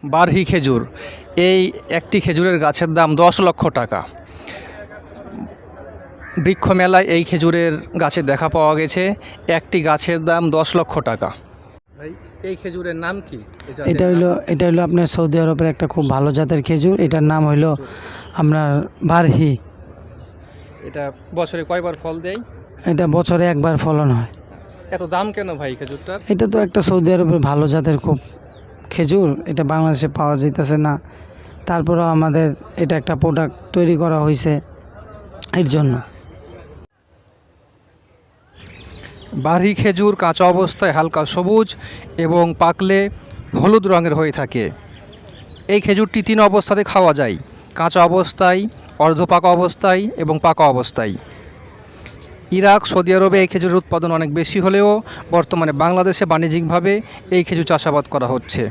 Barhi খেজুর, এই একটি খেজুরের গাছের দাম 10 লক্ষ টাকা। বৃক্ষ মেলায় এই খেজুরের গাছের দেখা পাওয়া গেছে, একটি গাছের দাম 10 লক্ষ টাকা। ভাই, এই খেজুরের নাম কি? এটা হলো আপনার সৌদি আরবের একটা খুব ভালো জাতের খেজুর। এটার নাম হইলো আপনার বারহি। এটা বছরে কয়বার ফল দেয়? এটা বছরে একবার ফলন হয়। এত দাম কেন ভাই খেজুরটার? এটা তো একটা সৌদি আরবের ভালো জাতের খুব খেজুর, এটা বাংলাদেশে পাওয়া যাইতেছে না। তারপরেও আমাদের এটা একটা প্রোডাক্ট তৈরি করা হয়েছে এর জন্য। বারহি খেজুর কাঁচা অবস্থায় হালকা সবুজ এবং পাকলে হলুদ রঙের হয়ে থাকে। এই খেজুরটি 3 অবস্থাতে খাওয়া যায়: কাঁচা অবস্থায়, অর্ধপাকা অবস্থায় এবং পাকা অবস্থায়। ইরাক, সৌদি আরবে এই খেজুরের উৎপাদন অনেক বেশি হলেও বর্তমানে বাংলাদেশে বাণিজ্যিকভাবে এই খেজুর চাষাবাদ করা হচ্ছে।